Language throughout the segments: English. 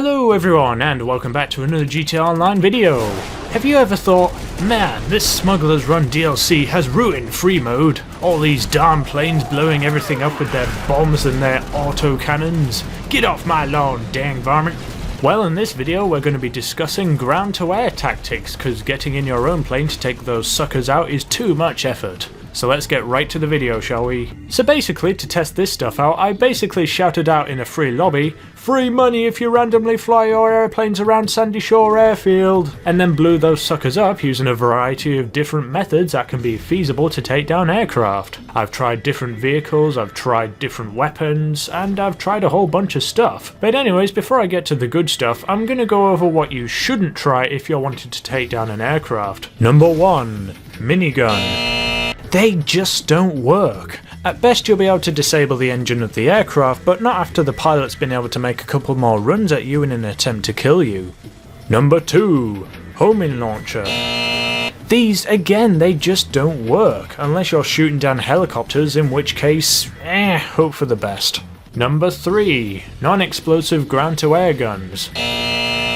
Hello everyone and welcome back to another GTA Online video. Have you ever thought, man, this Smugglers Run DLC has ruined free mode? All these darn planes blowing everything up with their bombs and their auto cannons. Get off my lawn, dang varmint. Well, in this video we're going to be discussing ground-to-air tactics, because getting in your own plane to take those suckers out is too much effort. So let's get right to the video, shall we? So basically, to test this stuff out, I basically shouted out in a free lobby, "Free money if you randomly fly your airplanes around Sandy Shore Airfield," and then blew those suckers up using a variety of different methods that can be feasible to take down aircraft. I've tried different vehicles, I've tried different weapons, and I've tried a whole bunch of stuff. But anyways, before I get to the good stuff, I'm gonna go over what you shouldn't try if you're wanting to take down an aircraft. Number 1. Minigun. They just don't work. At best you'll be able to disable the engine of the aircraft, but not after the pilot's been able to make a couple more runs at you in an attempt to kill you. Number 2. Homing launcher. These, again, they just don't work, unless you're shooting down helicopters, in which case, hope for the best. Number 3. Non-explosive ground-to-air guns.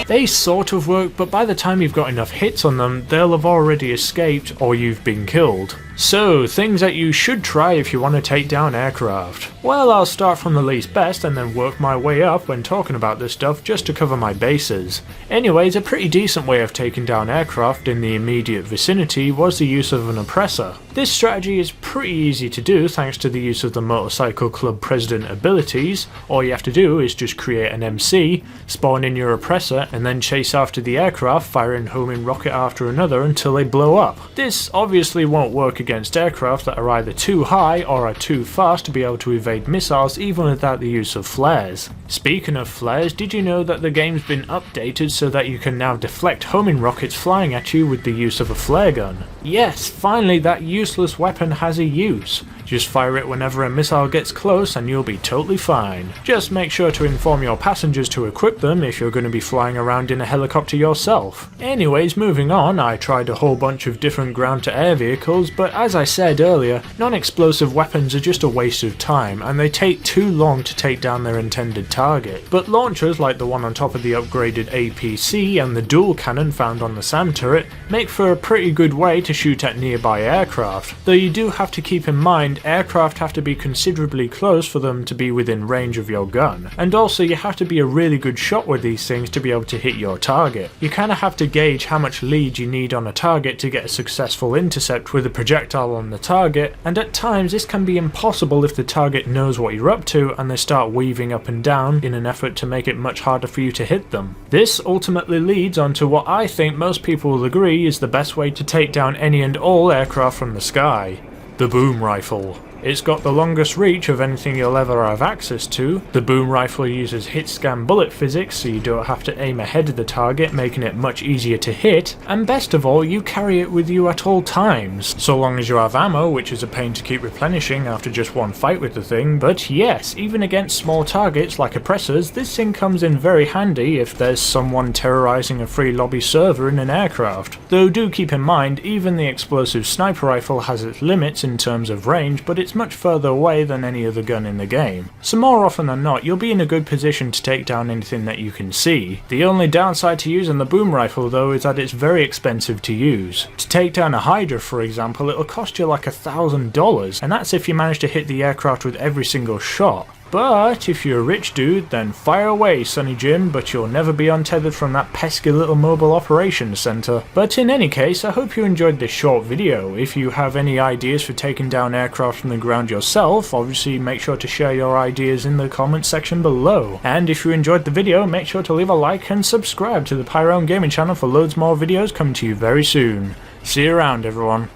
They sort of work, but by the time you've got enough hits on them, they'll have already escaped or you've been killed. So, things that you should try if you want to take down aircraft. Well, I'll start from the least best and then work my way up when talking about this stuff just to cover my bases. Anyways, a pretty decent way of taking down aircraft in the immediate vicinity was the use of an oppressor. This strategy is pretty easy to do thanks to the use of the Motorcycle Club President abilities. All you have to do is just create an MC, spawn in your oppressor, and then chase after the aircraft, firing homing rocket after another until they blow up. This obviously won't work against aircraft that are either too high or are too fast to be able to evade missiles even without the use of flares. Speaking of flares, did you know that the game's been updated so that you can now deflect homing rockets flying at you with the use of a flare gun? Yes, finally that useless weapon has a use. Just fire it whenever a missile gets close and you'll be totally fine. Just make sure to inform your passengers to equip them if you're going to be flying around in a helicopter yourself. Anyways, moving on, I tried a whole bunch of different ground-to-air vehicles, but as I said earlier, non-explosive weapons are just a waste of time and they take too long to take down their intended target. But launchers like the one on top of the upgraded APC and the dual cannon found on the SAM turret make for a pretty good way to shoot at nearby aircraft, though you do have to keep in mind aircraft have to be considerably close for them to be within range of your gun, and also you have to be a really good shot with these things to be able to hit your target. You kinda have to gauge how much lead you need on a target to get a successful intercept with a projectile on the target, and at times this can be impossible if the target knows what you're up to and they start weaving up and down in an effort to make it much harder for you to hit them. This ultimately leads on to what I think most people will agree is the best way to take down any and all aircraft from the sky: the boom rifle. It's got the longest reach of anything you'll ever have access to. The boom rifle uses hit-scan bullet physics, so you don't have to aim ahead of the target, making it much easier to hit, and best of all, you carry it with you at all times, so long as you have ammo, which is a pain to keep replenishing after just one fight with the thing. But yes, even against small targets like oppressors, this thing comes in very handy if there's someone terrorizing a free lobby server in an aircraft. Though do keep in mind, even the explosive sniper rifle has its limits in terms of range, but it's much further away than any other gun in the game. So more often than not, you'll be in a good position to take down anything that you can see. The only downside to using the boom rifle though is that it's very expensive to use. To take down a Hydra, for example, it'll cost you like $1,000, and that's if you manage to hit the aircraft with every single shot. But if you're a rich dude, then fire away, Sonny Jim, but you'll never be untethered from that pesky little mobile operations center. But in any case, I hope you enjoyed this short video. If you have any ideas for taking down aircraft from the ground yourself, obviously make sure to share your ideas in the comments section below. And if you enjoyed the video, make sure to leave a like and subscribe to the Pyro Gaming channel for loads more videos coming to you very soon. See you around, everyone.